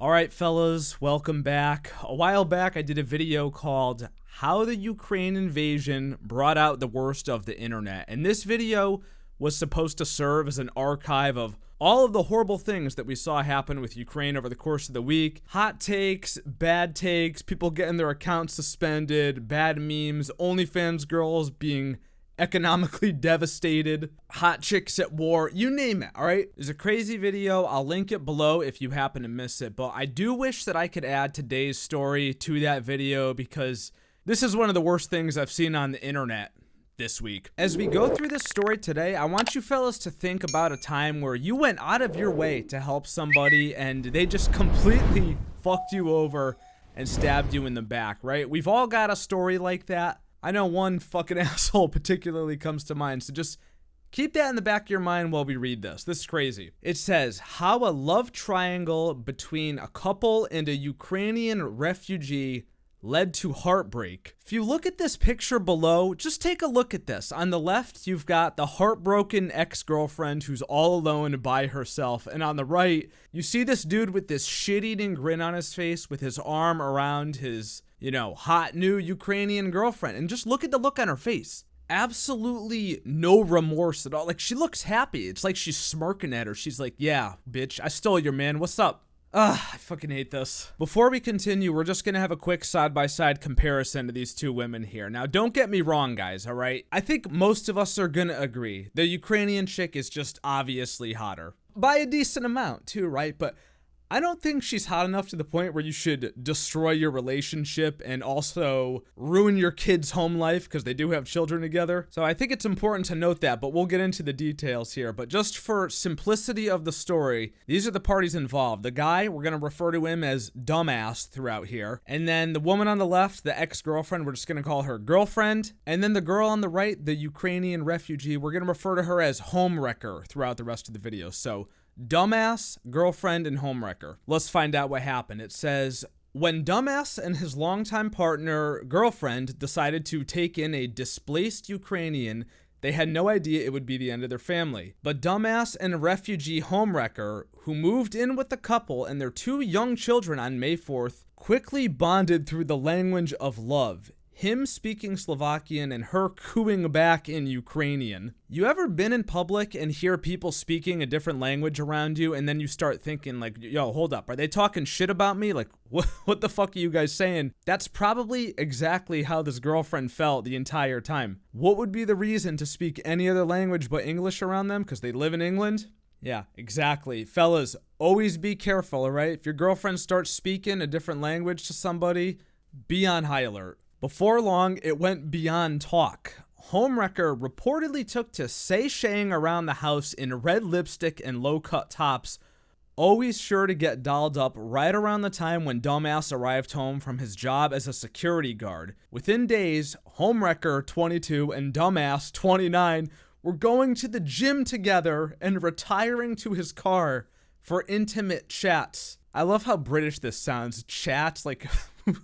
All right, fellas, welcome back. A while back, I did a video called How the Ukraine Invasion Brought Out the Worst of the Internet. And this video was supposed to serve as an archive of all of the horrible things that we saw happen with Ukraine over the course of the week. Hot takes, bad takes, people getting their accounts suspended, bad memes, OnlyFans girls being economically devastated, hot chicks at war, you name it, all right? It's a crazy video. I'll link it below if you happen to miss it, but I do wish that I could add today's story to that video because this is one of the worst things I've seen on the internet this week. As we go through this story today, I want you fellas to think about a time where you went out of your way to help somebody and they just completely fucked you over and stabbed you in the back, right? We've all got a story like that. I know one fucking asshole particularly comes to mind, so just keep that in the back of your mind while we read this. This is crazy. It says, how a love triangle between a couple and a Ukrainian refugee led to heartbreak. If you look at this picture below, just take a look at this. On the left, you've got the heartbroken ex-girlfriend who's all alone by herself. And on the right, you see this dude with this shit-eating grin on his face with his arm around his, hot new Ukrainian girlfriend. And just look at the look on her face. Absolutely no remorse at all. Like, she looks happy. It's like she's smirking at her. She's like, yeah, bitch, I stole your man. What's up? I fucking hate this. Before we continue, we're just gonna have a quick side-by-side comparison to these two women here. Now, don't get me wrong, guys, all right? I think most of us are gonna agree. The Ukrainian chick is just obviously hotter. By a decent amount, too, right? But I don't think she's hot enough to the point where you should destroy your relationship and also ruin your kids' home life because they do have children together. So I think it's important to note that, but we'll get into the details here. But just for simplicity of the story, these are the parties involved. The guy, we're going to refer to him as dumbass throughout here. And then the woman on the left, the ex-girlfriend, we're just going to call her girlfriend. And then the girl on the right, the Ukrainian refugee, we're going to refer to her as Homewrecker throughout the rest of the video. So dumbass, girlfriend, and homewrecker. Let's find out what happened. It says, when dumbass and his longtime partner, girlfriend, decided to take in a displaced Ukrainian, they had no idea it would be the end of their family. But dumbass and refugee homewrecker, who moved in with the couple and their two young children on May 4th, quickly bonded through the language of love. Him speaking Slovakian and her cooing back in Ukrainian. You ever been in public and hear people speaking a different language around you and then you start thinking like, yo, hold up, are they talking shit about me? Like, what the fuck are you guys saying? That's probably exactly how this girlfriend felt the entire time. What would be the reason to speak any other language but English around them? Because they live in England? Yeah, exactly. Fellas, always be careful, all right? If your girlfriend starts speaking a different language to somebody, be on high alert. Before long, it went beyond talk. Homewrecker reportedly took to sashaying around the house in red lipstick and low-cut tops, always sure to get dolled up right around the time when dumbass arrived home from his job as a security guard. Within days, Homewrecker, 22, and dumbass, 29, were going to the gym together and retiring to his car for intimate chats. I love how British this sounds. Chats, like...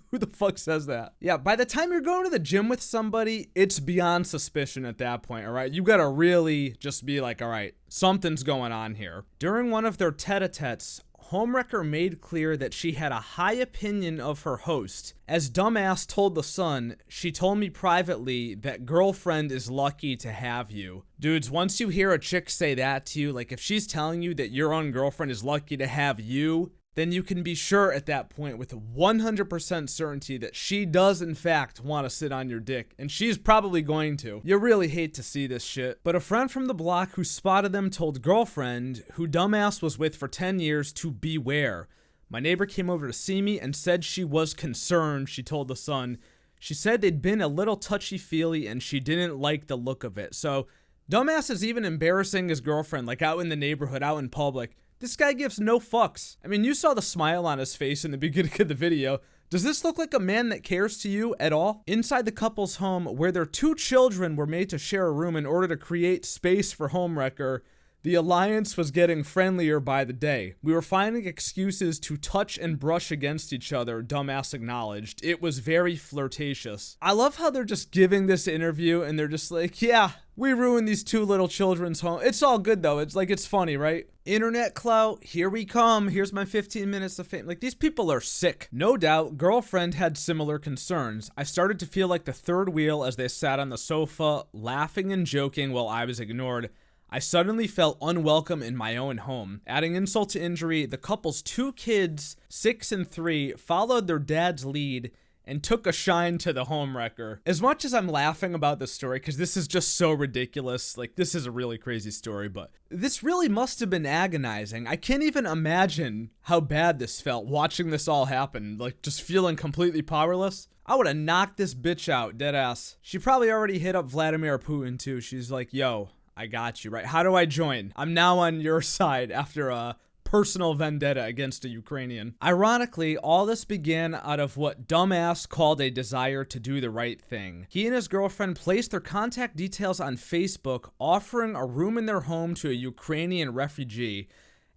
Who the fuck says that? Yeah, by the time you're going to the gym with somebody, it's beyond suspicion at that point, all right? You gotta really just be like, all right, something's going on here. During one of their tete-a-tetes, Homewrecker made clear that she had a high opinion of her host. As dumbass told The Sun, she told me privately that girlfriend is lucky to have you. Dudes, once you hear a chick say that to you, like if she's telling you that your own girlfriend is lucky to have you, then you can be sure at that point with 100% certainty that she does in fact want to sit on your dick, and she's probably going to. You really hate to see this shit. But a friend from the block who spotted them told girlfriend, who dumbass was with for 10 years, to beware. My neighbor came over to see me and said she was concerned, she told The Sun. She said they'd been a little touchy-feely and she didn't like the look of it. So dumbass is even embarrassing his girlfriend, like out in the neighborhood, out in public. This guy gives no fucks. I mean, you saw the smile on his face in the beginning of the video. Does this look like a man that cares to you at all? Inside the couple's home, where their two children were made to share a room in order to create space for Homewrecker, the alliance was getting friendlier by the day. We were finding excuses to touch and brush against each other, dumbass acknowledged. It was very flirtatious. I love how they're just giving this interview and they're just like, yeah, We ruined these 2 little children's home. It's all good though. It's like, it's funny, right? Internet clout, here we come. Here's my 15 minutes of fame. Like, these people are sick. No doubt, girlfriend had similar concerns. I started to feel like the third wheel as they sat on the sofa, laughing and joking while I was ignored. I suddenly felt unwelcome in my own home. Adding insult to injury, the couple's 2 kids, 6 and 3, followed their dad's lead and took a shine to the homewrecker. As much as I'm laughing about this story, because this is just so ridiculous, like, this is a really crazy story, but this really must have been agonizing. I can't even imagine how bad this felt, watching this all happen, like, just feeling completely powerless. I would have knocked this bitch out, deadass. She probably already hit up Vladimir Putin, too. She's like, yo, I got you, right? How do I join? I'm now on your side after a personal vendetta against a Ukrainian. Ironically, all this began out of what dumbass called a desire to do the right thing. He and his girlfriend placed their contact details on Facebook, offering a room in their home to a Ukrainian refugee.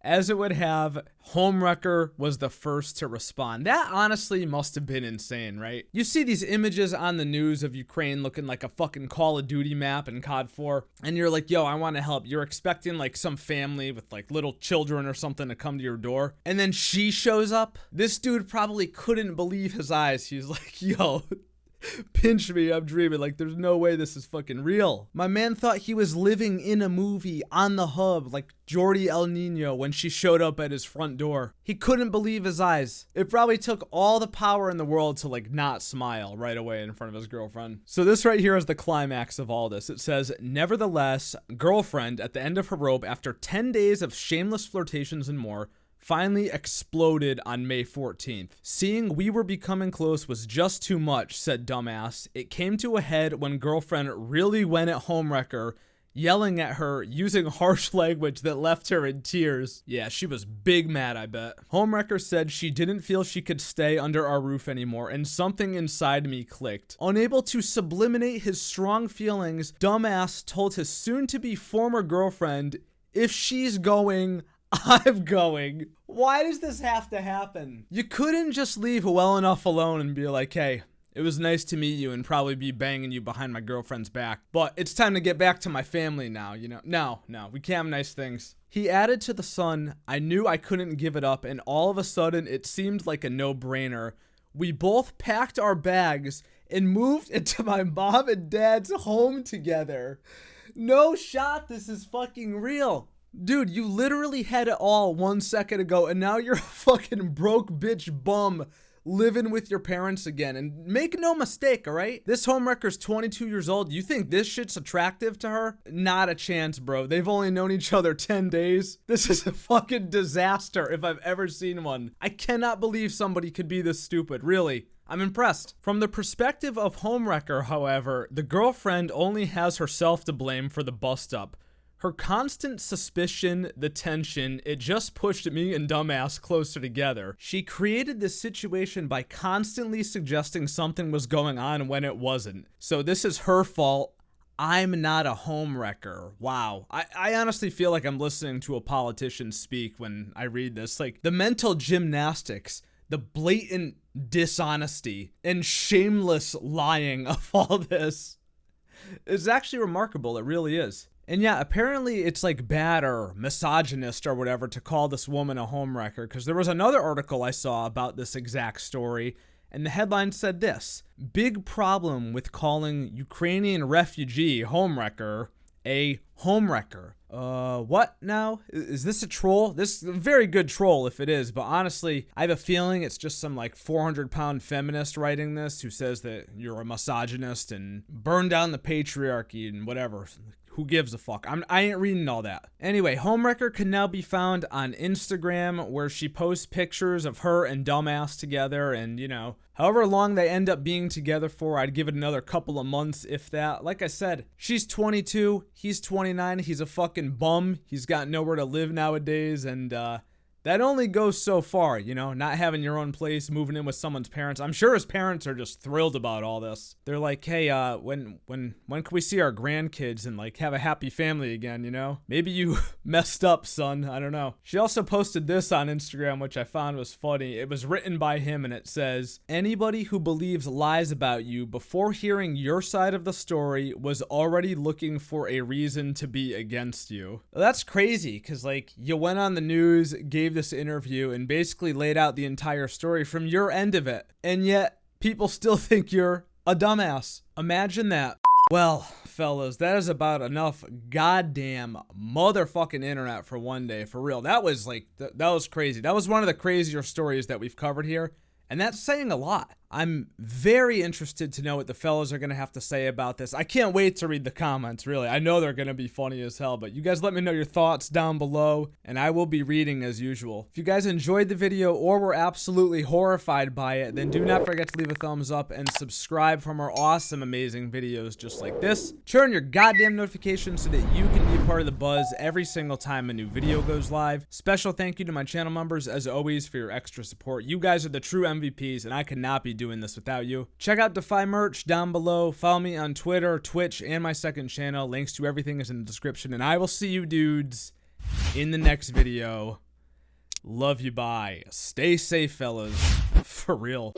As it would have, Homewrecker was the first to respond. That honestly must have been insane, right? You see these images on the news of Ukraine looking like a fucking Call of Duty map in COD 4, and you're like, yo, I want to help. You're expecting like some family with like little children or something to come to your door, and then she shows up. This dude probably couldn't believe his eyes. He's like, yo, pinch me, I'm dreaming. Like, there's no way this is fucking real. My man thought he was living in a movie on the hub, like Jordi El Nino when she showed up at his front door. He couldn't believe his eyes. It probably took all the power in the world to like not smile right away in front of his girlfriend. So this right here is the climax of all this. It says, nevertheless, girlfriend at the end of her rope after 10 days of shameless flirtations and more, finally exploded on May 14th. Seeing we were becoming close was just too much, said dumbass. It came to a head when girlfriend really went at Homewrecker, yelling at her, using harsh language that left her in tears. Yeah, she was big mad, I bet. Homewrecker said she didn't feel she could stay under our roof anymore, and something inside me clicked. Unable to sublimate his strong feelings, dumbass told his soon-to-be former girlfriend, if she's going, I'm going. Why does this have to happen? You couldn't just leave well enough alone and be like, hey, it was nice to meet you and probably be banging you behind my girlfriend's back, but it's time to get back to my family now, you know? No, we can't have nice things. He added to the son, I knew I couldn't give it up, and all of a sudden it seemed like a no-brainer. We both packed our bags and moved into my mom and dad's home together. No shot, this is fucking real. Dude, you literally had it all 1 second ago, and now you're a fucking broke bitch bum living with your parents again. And make no mistake, all right? This homewrecker's 22 years old. You think this shit's attractive to her? Not a chance, bro. They've only known each other 10 days. This is a fucking disaster if I've ever seen one. I cannot believe somebody could be this stupid, really. I'm impressed. From the perspective of Homewrecker, however, the girlfriend only has herself to blame for the bust-up. Her constant suspicion, the tension, it just pushed me and dumbass closer together. She created this situation by constantly suggesting something was going on when it wasn't. So this is her fault. I'm not a homewrecker. Wow. I honestly feel like I'm listening to a politician speak when I read this. Like, the mental gymnastics, the blatant dishonesty, and shameless lying of all this is actually remarkable. It really is. And yeah, apparently it's like bad or misogynist or whatever to call this woman a homewrecker, because there was another article I saw about this exact story, and the headline said this: big problem with calling Ukrainian refugee homewrecker a homewrecker. What now? Is this a troll? This is a very good troll if it is, but honestly, I have a feeling it's just some like 400-pound feminist writing this who says that you're a misogynist and burn down the patriarchy and whatever. Who gives a fuck? I ain't reading all that. Anyway, Homewrecker can now be found on Instagram, where she posts pictures of her and dumbass together, and, you know, however long they end up being together for, I'd give it another couple of months, if that. Like I said, she's 22, he's 29, he's a fucking bum, he's got nowhere to live nowadays, and, that only goes so far, you know, not having your own place, moving in with someone's parents. I'm sure his parents are just thrilled about all this. They're like, hey, when can we see our grandkids and like have a happy family again, you know? Maybe you messed up, son. I don't know. She also posted this on Instagram, which I found was funny. It was written by him and it says, anybody who believes lies about you before hearing your side of the story was already looking for a reason to be against you. That's crazy, because like you went on the news, gave this interview, and basically laid out the entire story from your end of it, and yet people still think you're a dumbass. Imagine that. Well, fellas, that is about enough goddamn motherfucking internet for one day, for real. That was like, that was crazy. That was one of the crazier stories that we've covered here, and that's saying a lot. I'm very interested to know what the fellas are going to have to say about this. I can't wait to read the comments, really. I know they're going to be funny as hell, but you guys let me know your thoughts down below, and I will be reading as usual. If you guys enjoyed the video or were absolutely horrified by it, then do not forget to leave a thumbs up and subscribe for more awesome, amazing videos just like this. Turn your goddamn notifications so that you can be a part of the buzz every single time a new video goes live. Special thank you to my channel members, as always, for your extra support. You guys are the true MVPs, and I could not be doing this without you. Check out dyfo merch down below. Follow me on Twitter, Twitch, and my second channel. Links to everything is in the description, and I will see you dudes in the next video. Love you, bye. Stay safe, fellas. For real.